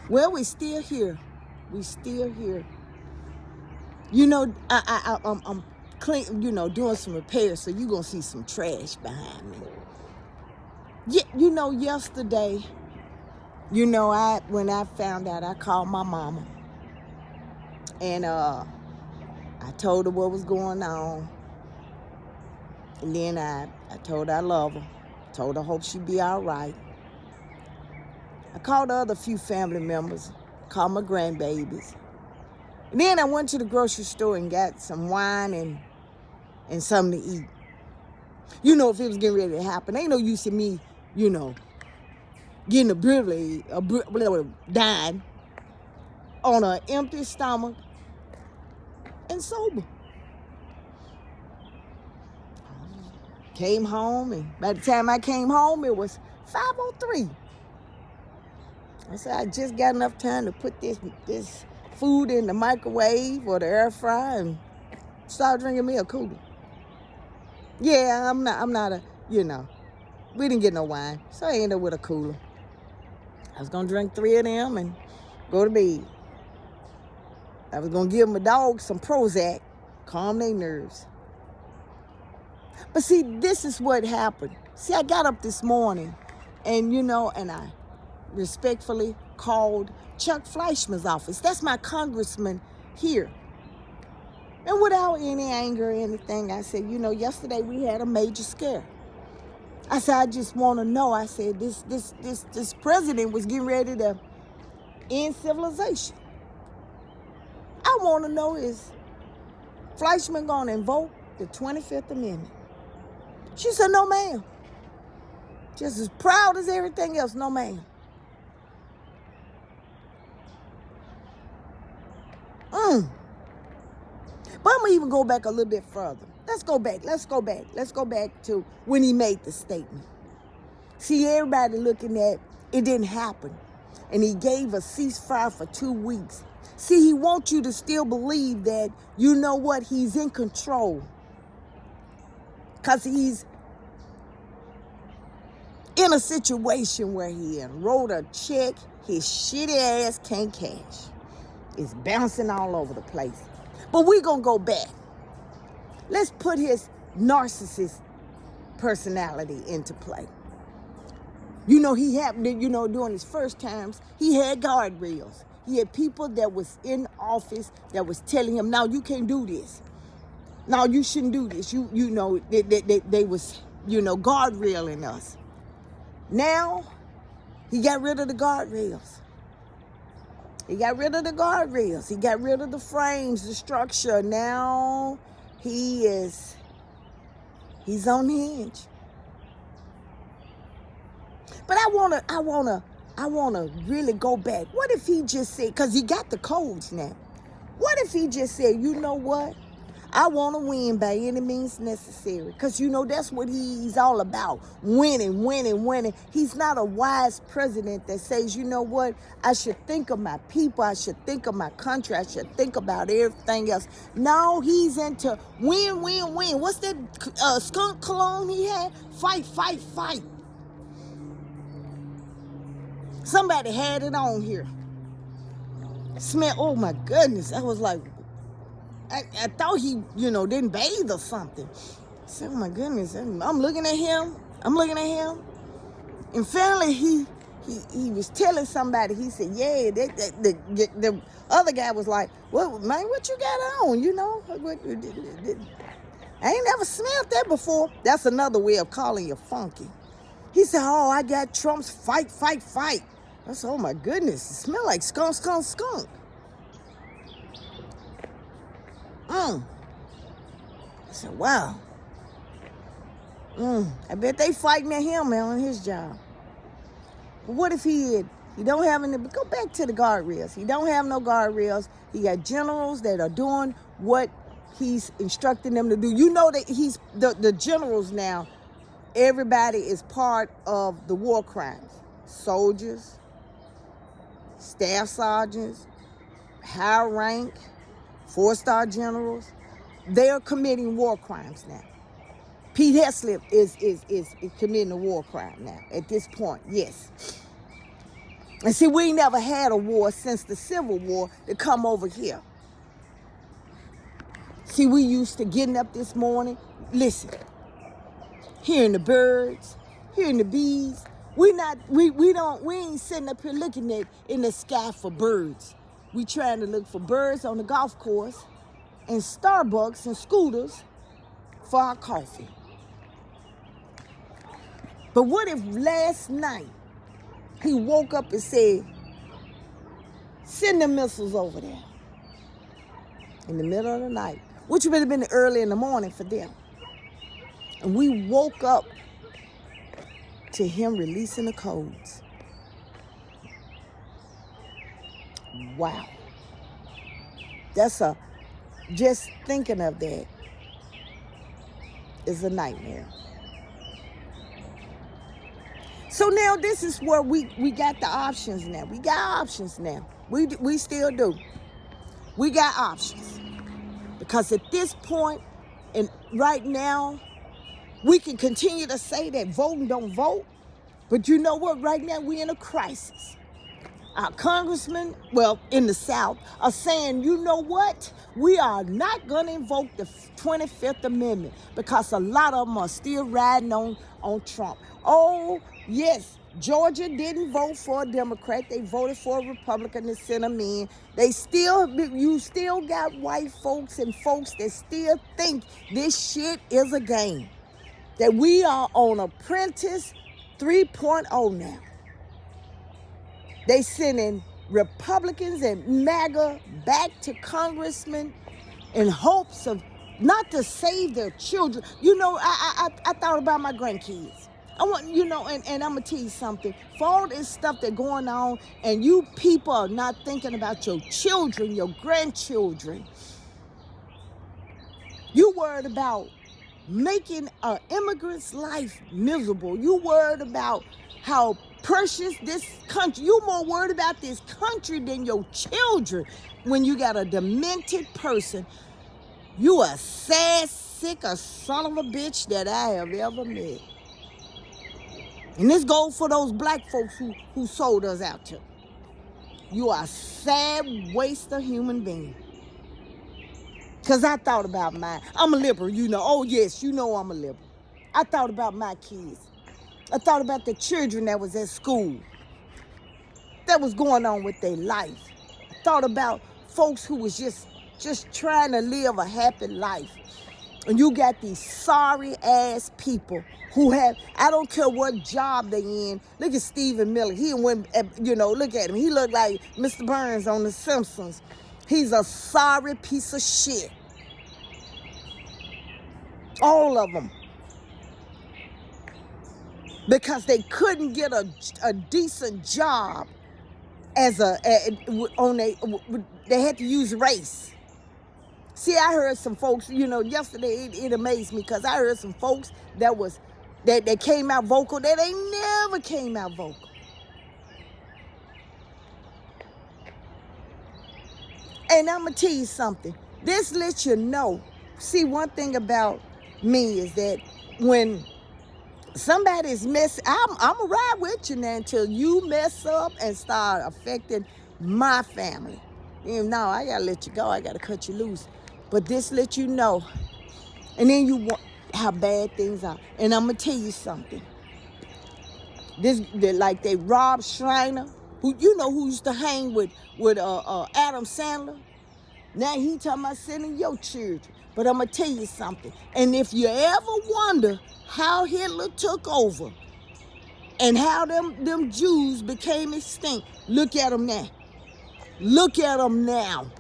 Well, we still here. We still here. You know, I'm clean. You know, doing some repairs, so you gonna see some trash behind me. Yeah, you know, yesterday, you know, when I found out, I called my mama, and I told her what was going on, and then I told her I love her, told her I hope she be all right. I called the other few family members, called my grandbabies, and then I went to the grocery store and got some wine and something to eat. You know, if it was getting ready to happen, ain't no use in me, you know, getting dying on an empty stomach and sober. Came home, and by the time I came home, it was 5:03. I said, I just got enough time to put this food in the microwave or the air fryer and start drinking me a cooler. Yeah, I'm not a, you know, we didn't get no wine, so I ended up with a cooler. I was gonna drink 3 of them and go to bed. I was gonna give my dog some Prozac, calm their nerves. But see, this is what happened. See, I got up this morning and, you know, and I respectfully called Chuck Fleischman's office. That's my congressman here. And without any anger or anything, I said, you know, yesterday we had a major scare. I said, I just want to know. I said, this president was getting ready to end civilization. I want to know, is Fleischman going to invoke the 25th Amendment? She said, no, ma'am. Just as proud as everything else, no, ma'am. But I'm going to even go back a little bit further. Let's go back to when he made the statement. See, everybody looking at it didn't happen. And he gave a ceasefire for 2 weeks. See, he wants you to still believe that, you know what, he's in control. Because he's in a situation where he wrote a check his shitty ass can't cash. It's bouncing all over the place. But we're going to go back. Let's put his narcissist personality into play. You know, he happened, you know, during his first times, he had guardrails. He had people that was in office that was telling him, no, you can't do this. No, you shouldn't do this. You know, they was, you know, guardrailing us. Now, he got rid of the guardrails. He got rid of the guardrails. He got rid of the frames, the structure. Now, he's on the hinge. But I wanna really go back. What if he just said, because he got the codes now. What if he just said, you know what? I want to win by any means necessary. Because, you know, that's what he's all about. Winning. He's not a wise president that says, you know what? I should think of my people. I should think of my country. I should think about everything else. No, he's into win. What's that skunk cologne he had? Fight. Somebody had it on here. Smell, oh my goodness. I was like, I thought he, you know, didn't bathe or something. I said, oh my goodness. I'm looking at him. And finally he was telling somebody, he said, yeah, the other guy was like, well, man, what you got on, you know? I ain't never smelled that before. That's another way of calling you funky. He said, oh, I got Trump's fight. I said, oh my goodness, it smell like skunk. I said, wow. I bet they fighting at him, man, on his job. But what if he don't have any, go back to the guardrails. He don't have no guardrails. He got generals that are doing what he's instructing them to do. You know that he's, the generals now, everybody is part of the war crimes. Soldiers, staff sergeants, high rank, 4-star generals, they are committing war crimes now. Pete Hegseth is committing a war crime now at this point, yes. And see, we ain't never had a war since the Civil War to come over here. See, we used to getting up this morning, listen, hearing the birds, hearing the bees. We ain't sitting up here looking at in the sky for birds. We trying to look for birds on the golf course and Starbucks and scooters for our coffee. But what if last night he woke up and said, send the missiles over there in the middle of the night, which would have been early in the morning for them. And we woke up to him releasing the codes. Wow. Just thinking of that is a nightmare. So now this is where we got the options now. We got options now. We still do. We got options. Because at this point, and right now, we can continue to say that vote and don't vote. But you know what? Right now, we're in a crisis. Our congressmen, well, in the South, are saying, you know what? We are not going to invoke the 25th Amendment because a lot of them are still riding on Trump. Oh, yes, Georgia didn't vote for a Democrat. They voted for a Republican to send them in. You still got white folks and folks that still think this shit is a game. That we are on Apprentice 3.0 now. They sending Republicans and MAGA back to congressmen in hopes of not to save their children. You know, I thought about my grandkids. I want, you know, and I'm going to tell you something. For all this stuff that's going on and you people are not thinking about your children, your grandchildren, you worried about making an immigrant's life miserable. You worried about how precious this country. You more worried about this country than your children. When you got a demented person, you a sad, sick, a son of a bitch that I have ever met. And this goes for those black folks who sold us out to. You are a sad waste of human being. Because I thought about mine. I'm a liberal, you know. Oh, yes, you know I'm a liberal. I thought about my kids. I thought about the children that was at school, that was going on with their life. I thought about folks who was just trying to live a happy life. And you got these sorry-ass people who have, I don't care what job they in. Look at Stephen Miller. He went, you know, look at him. He looked like Mr. Burns on The Simpsons. He's a sorry piece of shit. All of them. Because they couldn't get a decent job as they had to use race. See, I heard some folks, you know, yesterday it amazed me because I heard some folks that came out vocal that they never came out vocal. And I'm going to tell you something. This lets you know. See, one thing about me is that when somebody's messing, I'm going to ride with you now until you mess up and start affecting my family. You know, no, I got to let you go. I got to cut you loose. But this lets you know. And then you want how bad things are. And I'm going to tell you something. Like they Rob Schreiner, who used to hang with Adam Sandler. Now he talking about sending your children. But I'm going to tell you something. And if you ever wonder how Hitler took over and how them Jews became extinct, look at them now. Look at them now.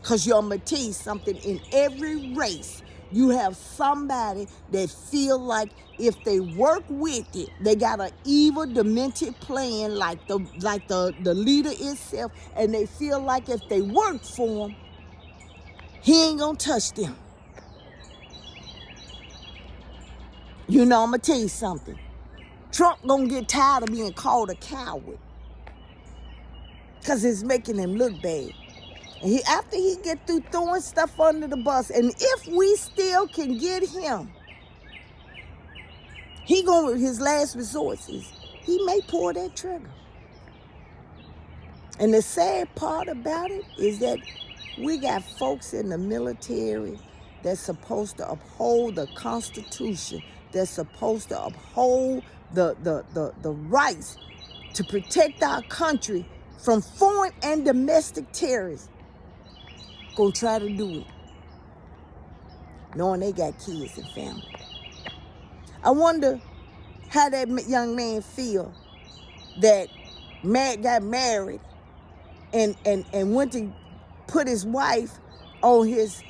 Because I'm going to tell you something. In every race, you have somebody that feel like if they work with it, they got an evil, demented plan like the leader itself. And they feel like if they work for him, he ain't going to touch them. You know, I'm going to tell you something. Trump going to get tired of being called a coward. Because it's making him look bad. And after he get through throwing stuff under the bus, and if we still can get him, his last resort is he may pull that trigger. And the sad part about it is that we got folks in the military that's supposed to uphold the Constitution, that's supposed to uphold the rights to protect our country from foreign and domestic terrorists. Go try to do it, knowing they got kids and family. I wonder how that young man feel that Matt got married and went to put his wife on his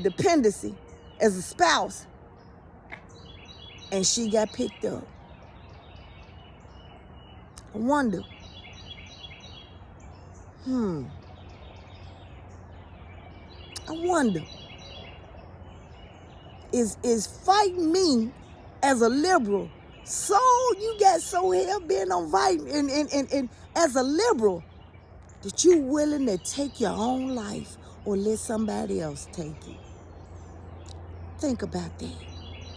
dependency as a spouse, and she got picked up. I wonder, I wonder, is fighting me as a liberal, so you got so hell bent on fighting and as a liberal that you willing to take your own life or let somebody else take it? Think about that.